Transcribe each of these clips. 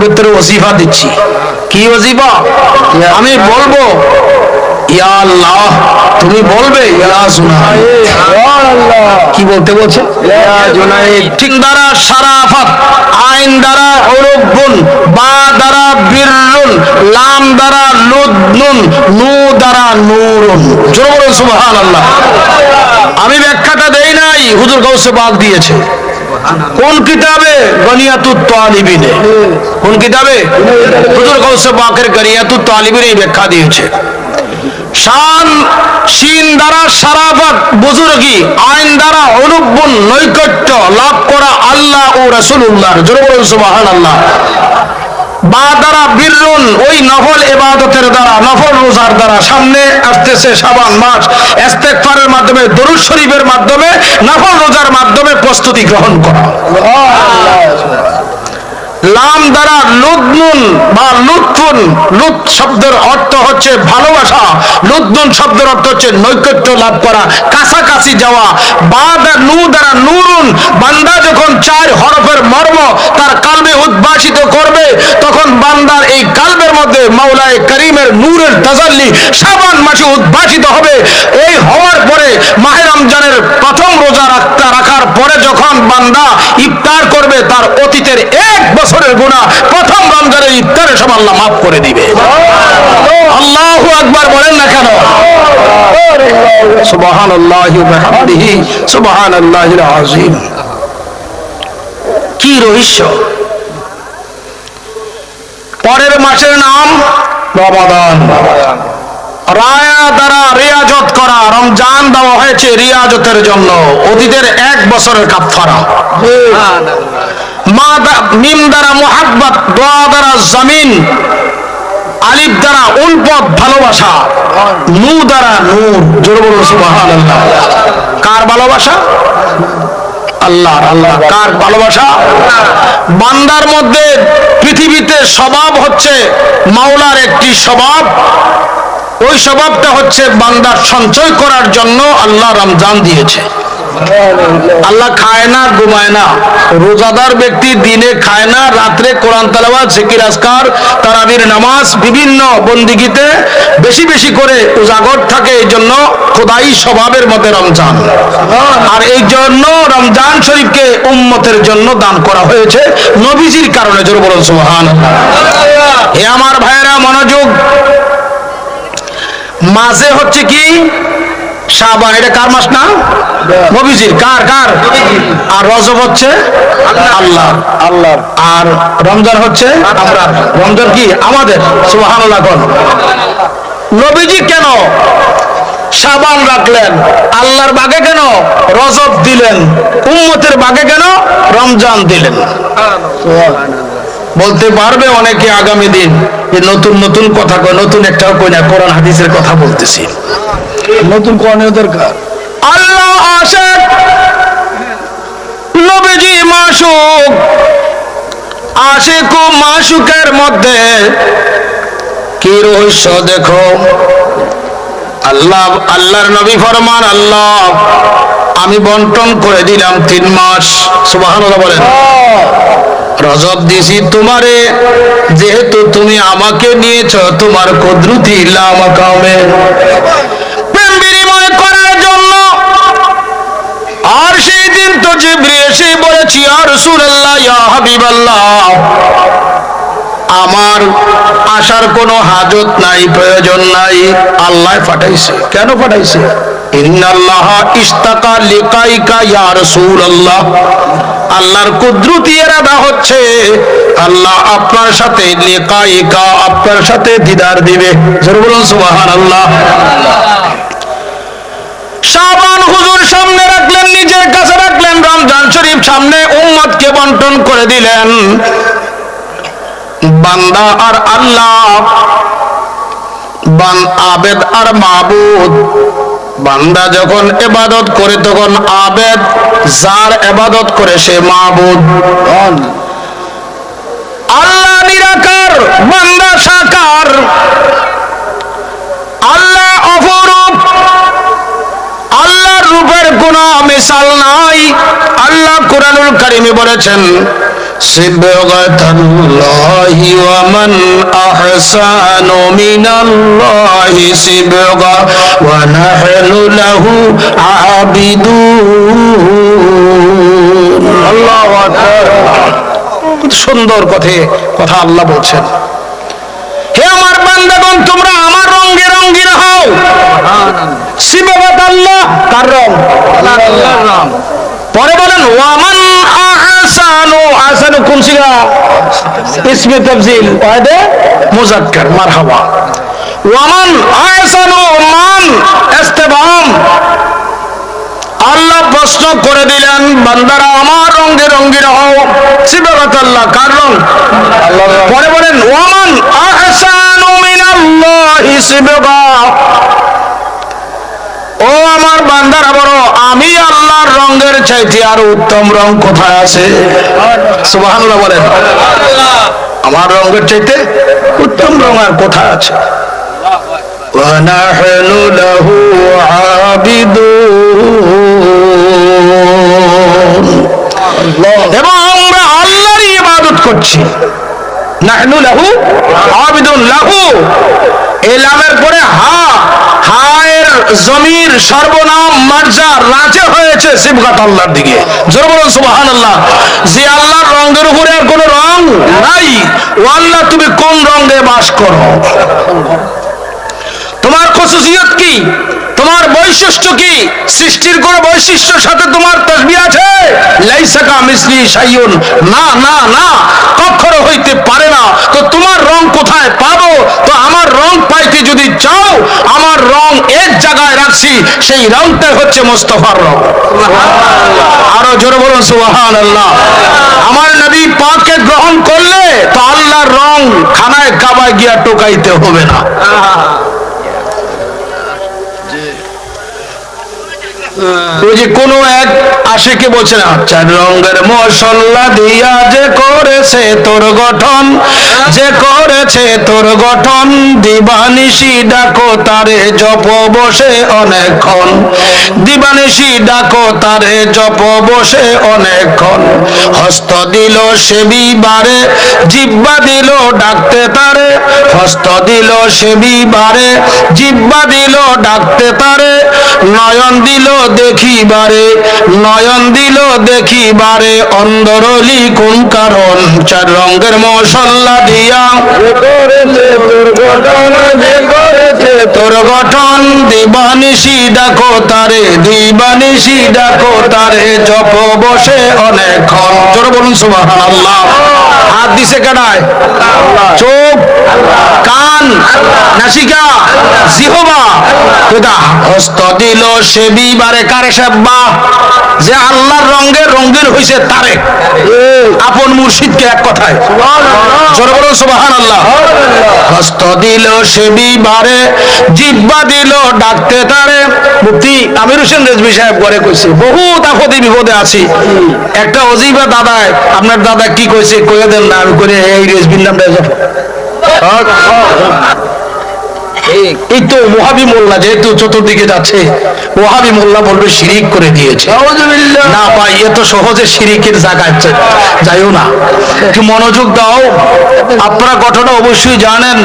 ভিতরে ওজিফা দিচ্ছি। কি ওজিফা? আমি বলবো ইয়া আল্লাহ, তুমি বলবে ইয়া জুনাইদ। কি বলতে বলছে? ইয়া জুনাইদ। ঠিক দ্বারা শারাফাত, আইন দ্বারা উরুবুন, বা দ্বারা বিররুন, লাম দ্বারা লুদনুন, নু দ্বারা নূরুন। জোরে বলুন সুবহানাল্লাহ। আমি ব্যাখ্যাটা দেই নাই, হুজুর গাউসে পাক দিয়েছে। কোন কিতাবে? গনিয়াতুত তালিবিনে। কোন কিতাবে? হুজুর গাউসে পাকের গনিয়াতুত তালিবিনে ব্যাখ্যা দিয়েছে। শান, শিন দ্বারা শারাফাত বুজুর্গি, আইন দ্বারা উলুব্বুন নৈকট্য লাভ করা আল্লাহ ও রাসূলুল্লাহর। জোরে বলুন সুবহানাল্লাহ। বা দ্বারা বিররুন, ওই নফল ইবাদতের দ্বারা, নফল রোজার দ্বারা। সামনে আসতেছে শাবান মাস, ইস্তেগফারের মাধ্যমে, দরুদ শরীফের মাধ্যমে, নফল রোজার মাধ্যমে প্রস্তুতি গ্রহণ করা। লাম দ্বারা লুদনুন বা লুৎফুন, লুৎ শব্দের অর্থ হচ্ছে ভালোবাসা, লুদনুন শব্দের অর্থ হচ্ছে নৈকট্য লাভ করা, কাছাকাছি যাওয়া। বা নু দ্বারা নূরুন, বান্দা যখন 4 হরফের মর্ম তার কালবে উদ্ভাসিত করবে, তখন বান্দার এই কালবের মধ্যে মাওলায়ে করিমের নূরের তাজাল্লি শাবান মাসে উদ্ভাসিত হবে। এই হওয়ার পরে মাহে রমজানের প্রথম রোজা রাখার পরে যখন বান্দা ইফতার করবে, তার অতীতের 1 বছরের গুনাহ প্রথম রমজানের ইফতারে সব আল্লাহ মাফ করে দিবে। আল্লাহু আকবার বলেন না কেন? সুবহানাল্লাহি ওয়া বিহামদিহি সুবহানাল্লাহিল আযীম। কি রহস্য! পরের মাসের নাম রমাদান। রায়া দ্বারা রিয়াজত করা, রমজান দেওয়া হয়েছে রিয়াজতের জন্য, অতীতের 1 বছরের কাফারা। মিম দ্বারা মুহাব্বত, দোয়া দ্বারা জমিন, আলিফ দ্বারা উলফত ভালোবাসা, নূ দ্বারা নূর। জোরে বলুন সুবহানাল্লাহ। কার ভালোবাসা? আল্লাহর। আল্লাহ কার ভালোবাসা? বান্দার মধ্যে পৃথিবীতে স্বভাব হচ্ছে মাওলার একটি স্বভাব, ওই স্বভাবটা হচ্ছে বান্দার সঞ্চয় করার জন্য আল্লাহ রমজান দিয়েছে। আল্লাহ খায় না, ঘুমায় না। রোজাদার ব্যক্তি দিনে খায় না, রাত্রে কোরআন তেলাওয়াত, জিকির আজকার, তারাবির নামাজ, বিভিন্ন বন্দিগিতে বেশি বেশি করে উজাগর থাকে। এই জন্য খোদাই স্বভাবের মধ্যে রমজান। আর এই জন্য রমজান শরীফকে উম্মতের জন্য দান করা হয়েছে নবীজির কারণে। জোরে বলুন সুবহানাল্লাহ। হে আমার ভাইয়েরা, মনোযোগ। মাঝে হচ্ছে কি শাবান, এটা কার মাস না? নবীজির। কার? কার? আর রজব হচ্ছে আল্লাহ। আল্লাহ। আর রমজান হচ্ছে আমরা। রমজান কি আমাদের? সুবহানাল্লাহ। নবীজি কেন শাবান রাখলেন? আল্লাহর বাগে কেন রজব দিলেন? উম্মতের বাগে কেন রমজান দিলেন? বলতে পারবে অনেকে আগামী দিন যে নতুন নতুন কথা কয়, নতুন একটাও কই না, কোরআন হাদিসের কথা বলতেছি। নতুন কোরআনের দরকার। আল্লাহ আশিক, নবীজি মাশুক। আশিক ও মাশুকের মধ্যে কি রহস্য দেখো। আল্লাহর নবী ফরমান, আল্লাহ আমি বন্টন করে দিলাম 3 মাস। সুবহানাল্লাহ বলেন। রজব দিছি তোমারে, যেহেতু তুমি আমাকে নিয়েছ তোমার কুদরতি লা মাকামে, প্রেম বিনিময় করার জন্য। আর সেই দিন তো জিবরিল এসে বলেছি, ইয়া রাসূলুল্লাহ, ইয়া হাবিবাল্লাহ, আমার আসার কোনো হাজত নাই, প্রয়োজন নাই। আল্লাহ পাঠাইছে। কেন পাঠাইছে? ইন্নাল্লাহ ইশতাকা লিকাইকা ইয়া রাসূলুল্লাহ। আল্লাহর কুদরতি ইরাদা হচ্ছে আল্লাহ আপনার সাথে লিকাইকা, আপনার সাথে দিদার দিবে। জোরে বলুন সুবহানাল্লাহ। শাবান হুজুর সামনে রাখলেন, নিজের কাছে রাখলেন, রমজান শরীফ সামনে, উম্মতকে বন্টন করে দিলেন। বান্দা আর আল্লাহ, আবেদ আর মাবুদ। বান্দা যখন ইবাদত করে তখন আবেদ, যার ইবাদত করে সে মাবুদ। আল্লাহ নিরাকার, বান্দা সাকার। আল্লাহ অপরূপ, আল্লাহর রূপের কোনো মিসাল নাই। আল্লাহ কুরআনুল কারীমে বলেছেন, সিবগাতাল্লাহি ওয়া মান আহসানু মিনাল্লাহি সিবগা ওয়া নাহনু লাহু আবিদুন। আল্লাহু আকবার। কত সুন্দর কথা আল্লাহ বলছেন, হে আমার বান্দাগণ তোমরা আমার রঙে রঙিন হও। সিবগাতাল্লাহ কার রং? আল্লাহর রং। পরে বলেন ওয়ামান আহসানু, আহসানু কোন সিগা? ইসমে তাফজিল ওয়াদে মুযাক্কার, মারহাবা। ওয়ামান আহসানু, মান ইস্তিফহাম। আল্লাহ প্রশ্ন করে দিলেন বান্দারা আমার রঙে রঙিন হও। সিবগাতাল্লাহ কার রং? আল্লাহর। পরে বলেন ওয়ামান আহসানু মিনাল্লাহি সিবগা, ও আমার বান্দারা বলো আমি আল্লাহর রঙের চাইতে আর উত্তম রং কোথায় আছে? সুবহানাল্লাহ বলেন। আমার রঙের চাইতে উত্তম রং আর কোথায় আছে? ওয়া নাহনু লাহু আবিদুন। এবং আমরা আল্লাহরই ইবাদত করছি। নাহনু লাহু আবিদুন। লাহু এই লামের পরে হায়ের জমির সর্বনাম মার্জা রাজে হয়েছে সিবগাত আল্লাহর দিকে। জোরে বলুন সুবহানাল্লাহ। যে আল্লাহর রঙের উপরে আর কোনো রং নাই, ও আল্লাহ তুমি কোন রঙে বাস করো? তোমার খাসিয়ত কি? তোমার বৈশিষ্ট্য কি? সৃষ্টির কোন বৈশিষ্ট্যের সাথে তোমার তাসবিহ আছে? লাইসা কামিসলি শাইউন, না না না, কখনো হইতে পারে না। তো তোমার রং কোথায় পাবো? তো আমার রং পাইতে যদি চাও, আমার রং এক জায়গায় রাখছি, সেই রংটাই হচ্ছে মুস্তাফার রং। আরো জোরে বলুন সুবহানাল্লাহ। আমার নবী পাককে গ্রহণ করলে তো আল্লাহর রং খানায় কাবায় গিয়া টোকাইতে হবে না। ওই যে কোন এক আশিকে বলছে না, চার রঙের মশলা দিয়া যে করেছে তোর গঠন, যে করেছে তোর গঠন, দিবানিশি ডাকো তারে জপ বসে অনেকক্ষণ, দিবানিশি ডাকো তারে জপ বসে অনেকক্ষণ। হস্ত দিল সেবিবারে, জিহ্বা দিল ডাকতে তারে, হস্ত দিল সেবিবারে, জিহ্বা দিল ডাকতে তারে, নয়ন দিল দেখিবারে, নয়ন দিল দেখিবারে, অন্দরলি কোন কারণ? চার রঙের মশলা দিয়া করেছে তোর গঠন, যে করেছে তোর গঠন, দিবানিশি ডাকো তারে, দিবানিশি ডাকো তারে, জপ বসে অনেকক্ষণ। জোরে বলুন সুবহানাল্লাহ। হাত দিছে কানায়? চোখ, কান, নাসিকা, জিহ্বা, হস্ত দিল সেবিবারে কারে সেব্বা? যে আল্লাহর রঙের রঙিন হইছে তারে, আপন মুর্শিদকে এক কথায়। জোরে বলুন সুবহানাল্লাহ। হস্ত দিল সেবিবারে, জিহ্বা দিল ডাকতে তারে। মুফতি আমির হোসেন রেজভী সাহেব ঘরে কইছে বহুত আপদে বিপদে আছি। একটা অজিবা দাদায়, আপনার দাদা কি কইছে কইয়া দেন না, আমি করে এই রেজভীর নামটা এই তো ওয়াহাবি মোল্লা যেহেতু চতুর্দিকে যাচ্ছে, ওয়াহাবি মোল্লা বলবে শিরিক করে দিয়েছে। না ভাই, এত সহজে শিরিকের জায়গায় যাইও না, একটু মনোযোগ দাও। আপনারা ঘটনা অবশ্যই জানেন,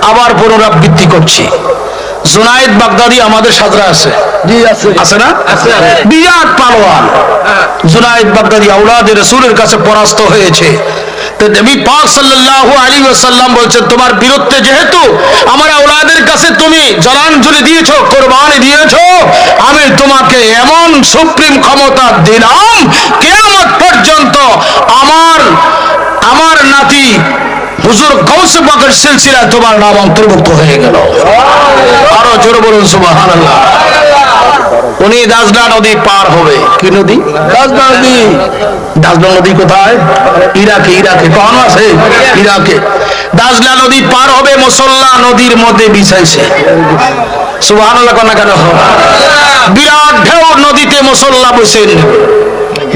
আবার পুনরাবৃত্তি করছি। জুনায়েদ বাগদাদি আমাদের সাজরা আছে, জি আছে, আছে না? বিরাট পালোয়ান জুনায়েদ বাগদাদি আওলাদে রাসূলের কাছে পরাস্ত হয়েছে। তো নবী পাক সাল্লাল্লাহু আলাইহি ওয়াসাল্লাম বলছেন, তোমার বিরুদ্ধে যেহেতু আমার আওলাদের কাছে তুমি জলাঞ্জলি দিয়েছো, কুরবানি দিয়েছো, আমি তোমাকে এমন সুপ্রিম ক্ষমতা দিলাম, কিয়ামত পর্যন্ত আমার নাতি হুজুর গাউসে পাকের সিলসিলায় তোমার নাম অন্তর্ভুক্ত হয়ে গেল। আরো জোরে বলুন সুবহানাল্লাহ। উনি দাজলা নদী পার হবে। কি নদী? দাজলা নদী। দাজলা নদী কোথায়? ইরাকে। ইরাকে কোন আছে? ইরাকে। দাজলা নদী পার হবে, মুসল্লা নদীর মধ্যে বিছাইছে। সুবহানাল্লাহ কোন কেন? বিরাট ঢেউ নদীতে মুসল্লা বসেন,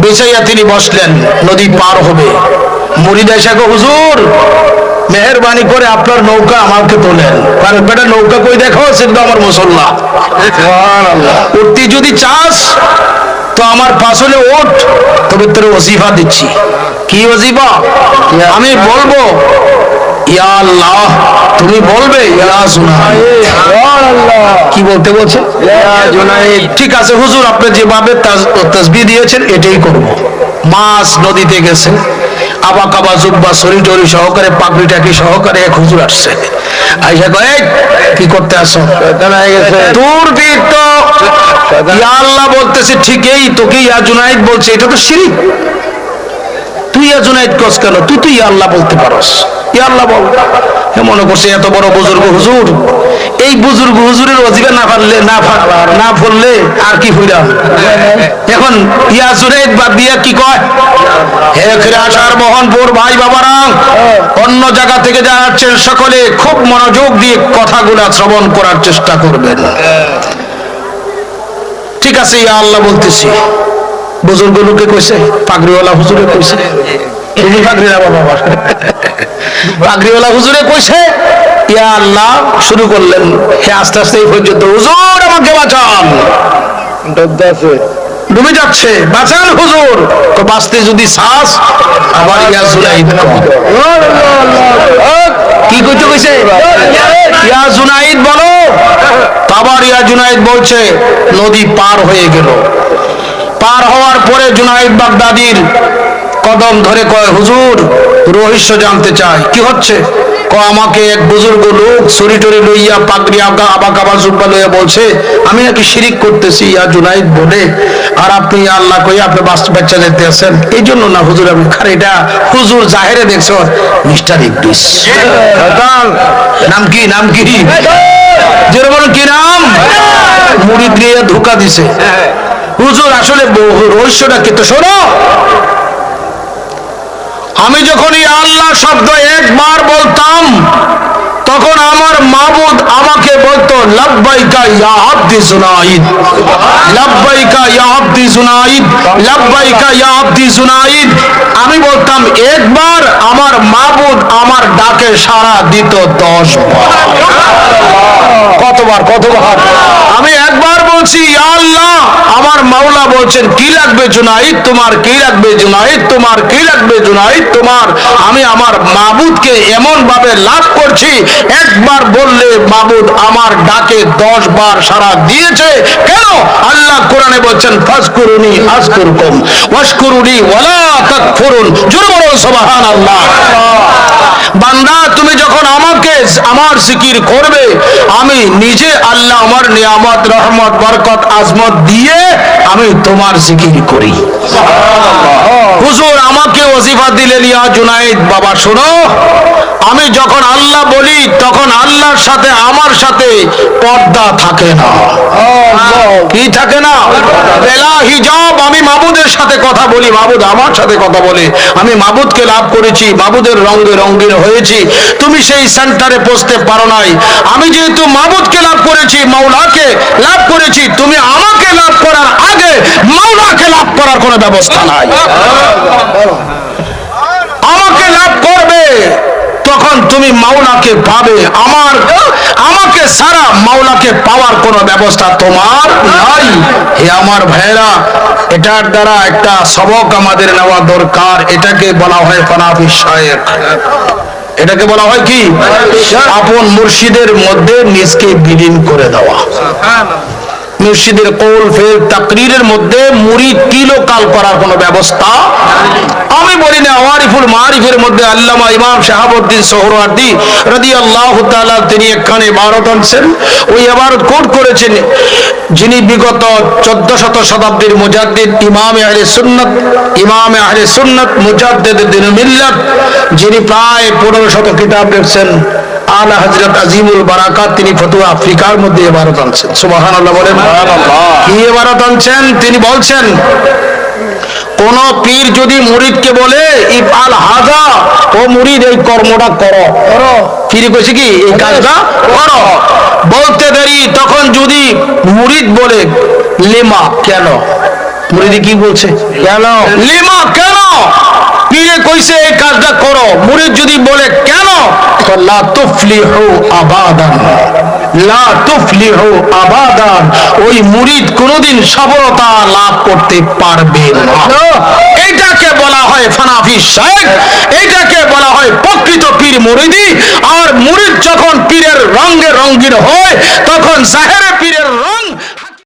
বিছাইয়া তিনি বসলেন, নদী পার হবে। মুরিদ এসে কয়, হুজুর মেহেরবানি করে আপনার নৌকা আমাকে তোলেন। কারণ বেটা নৌকা কই দেখো, সেটা আমার মুসল্লা। উঠতে যদি চাস তো আমার পাশে ওঠ, তবে তোর ওজিফা দিচ্ছি। কি ওজিফা? আমি বলবো ইয়া আল্লাহ, তুমি বলবে ইয়া জুনাইদ। কি বলতে বলছে? ইয়া জুনাইদ। ঠিক আছে হুজুর, আপনি যেভাবে তাসবিহ দিয়েছেন এটাই করব। মাছ নদীতে গেছে, আবা কাবা জুব্বা শরীর টরি সহকারে পাগড়ি টাকি সহকারে এক হুজুর আসছে। আইসা কয় কি করতে আসো? তোর বীর তো ইয়া আল্লাহ বলতেছে ঠিকই, তোকে ইয়া জুনাইদ বলছে, এটা তো শিরক। তুই ইয়া জুনাইদ কস কেন? তুই তো ইয়া আল্লাহ বলতে পারস, ইয়া আল্লাহ বল। মনে করছে এত বড় বুজুর্গ হুজুর, এই বুজুর্গ হুজুরের ওজিফা না পড়লে আর কি হইলাম। এখন ইয়া জুনাইদ বাদ দিয়া কি কয়? হে খিরাসার মোহনপুর ভাই বাবারা, অন্য জায়গা থেকে যারা আসছেন সকলে খুব মনোযোগ দিয়ে কথাগুলা শ্রবণ করার চেষ্টা করবেন। ঠিক আছে, ইয়া আল্লাহ বলতেছি। বুজুর্গ লোকে কইছে, পাগড়িওয়ালা হুজুরে কইছে, তুমি পাগড়ি না বাবা, পাগড়িওয়ালা হুজুরে কইছে ইয়া আল্লাহ শুরু করলেন। হে আস্তে আস্তে এই পর্যন্ত, হুজুর আমাকে বাঁচান, ডুবে যাচ্ছে, বাঁচান হুজুর। তো বাঁচতে যদি শ্বাস আবার ইয়া জুনাইদ কি কইতে কইছে? ইয়া জুনাইদ বলো। আবার ইয়া জুনাইদ বলছে। নদী পার হয়ে গেল। পার হওয়ার পরে জুনাইদ বাগদাদির কদম ধরে কয়, হুজুর রহস্য জানতে চাই, কি হচ্ছে? আমাকে এক বুজুর্গ লোক ছড়ি টরি লইয়া পাগড়ি আবা কাবা জুব্বা লইয়া বলছে আমি নাকি শিরিক করতেছি ইয়া জুনাইদ বলে, আর আপনি আল্লাহ কই আপনি বাচ্চা যেতে আছেন। এই জন্য না হুজুর আমি খালি এটা হুজুর জাহেরে দেখছো মিস্টার ইবলিস। নাম কি? নাম কি? যেরকম কি নাম? মুড়ি দিয়ে ধোকা দিছে। হুজুর আসলে রহস্যটা কি? তো শোনো, আমি যখন ইয়া আল্লাহ শব্দ একবার বলতাম তখন আমার মাবুদ আমাকে বলতো লাব্বাইকা ইয়া আব্দি জুনাইদ, লাব্বাইকা ইয়া আব্দি জুনাইদ, লাব্বাইকা ইয়া আব্দি জুনাইদ। আমি বলতাম একবার, আমার মাবুদ আমার ডাকে সাড়া দিত 10 বার। কতবার? আমি একবার বলছি ইয়া আল্লাহ, আমার মাওলা বলছেন কি লাগবে জুনাইদ তোমার, কি লাগবে জুনাইদ তোমার, কি লাগবে জুনাইদ তোমার। আমি আমার মাবুদকে এমন ভাবে লাভ করছি, একবার বললে মাবুদ আমার ডাকে 10 বার সাড়া দিয়েছে। কেন? আল্লাহ কোরআনে বলছেন ফাজকুরুনি আযকুরকুম ওয়াশকুরুনি ওয়ালা তাকফুরুন। জোরে বলো সুবহানাল্লাহ। বান্দা তুমি যখন আমাকে আমার জিকির করবে, আমি নিজে আল্লাহ আমার নিয়ামত রহমত বরকত আজমত দিয়ে আমি তোমার জিকির করি। হুজুর আমাকে ওজিফা দিলেন ইয়া জুনাইদ। বাবা শোনো, আমি যখন আল্লাহ বলি তখন আল্লাহর সাথে আমার সাথে পর্দা থাকে না। কি থাকে না? বেলা হিজাব। আমি মাবুদের সাথে কথা বলি, মাবুদ আমার সাথে কথা বলে। আমি মাবুদকে লাভ করেছি, মাবুদের রঙে রঙিন হয়েছি। তুমি সেই সেন্টারে পৌঁছতে পারো নাই। আমি যেহেতু মাবুদকে লাভ করেছি, মাওলাকে লাভ করেছি, তুমি আমাকে লাভ করার আগে মাওলাকে লাভ করার কোনো ব্যবস্থা নাই। আমাকে লাভ করবে তখন তুমি মাওলাকে পাবে। আমাকে সারা মাওলাকে পাওয়ার কোনো ব্যবস্থা তোমার নাই। হে আমার ভাইরা, এটার দ্বারা একটা সবক আমাদের নেওয়া দরকার। এটাকে বলা হয় ফানাফি শায়েখ। এটাকে বলা হয় কি? আপন মুর্শিদের মধ্যে নিজকে বিলীন করে দেওয়া। মুর্শিদের কৌল ফেল তাকরীরের মধ্যে মুরিদ কিলোকাল করার কোনো ব্যবস্থা। আমি বলি না, ওয়ারিফুল মারিফের মধ্যে আল্লামা ইমাম শাহাবুদ্দিন সোহরাওয়ার্দী রাদিয়াল্লাহু তাআলা তিনি একখানে ইবারত আনছেন। ওই ইবারত কোট করেছেন যিনি বিগত 1400 শতাব্দীর মুজাদ্দিদ ইমামে আহলে সুন্নাত মুজাদ্দিদ দ্বীন মিল্লাত, যিনি প্রায় 1500 কিতাব লিখছেন, আলা হযরত আজিমুল বারাকাত, তিনি ফতোয়া আফ্রিকার মধ্যে ইবারত আনছেন। সুবহানাল্লাহ বলেন। কি ইবারত আনছেন? তিনি বলছেন কোন পীর যদি মুরিদকে বলে ইফআল হাযা, ও মুরিদ এই কর্মটা করো, পীর কইছে কি এই কাজটা করো, বলতে দেরি তখন যদি মুরিদ বলে লিমা, কেন? মুরিদ কি বলছে? কেন? লিমা, কেন? পীরে কইছে এই কাজটা করো। মুরিদ যদি বলে কেন, তো লা তুফলিহু আবাদান, লা তুফলিহু আবাদান। ওই মুরিদ কোনোদিন সফলতা লাভ করতে পারবে না। এটাকে বলা হয় ফানাফি শেখ, এটাকে বলা হয় প্রকৃত পীর মুরিদি। আর মুরিদ যখন পীরের রঙে রঙিন হয় তখন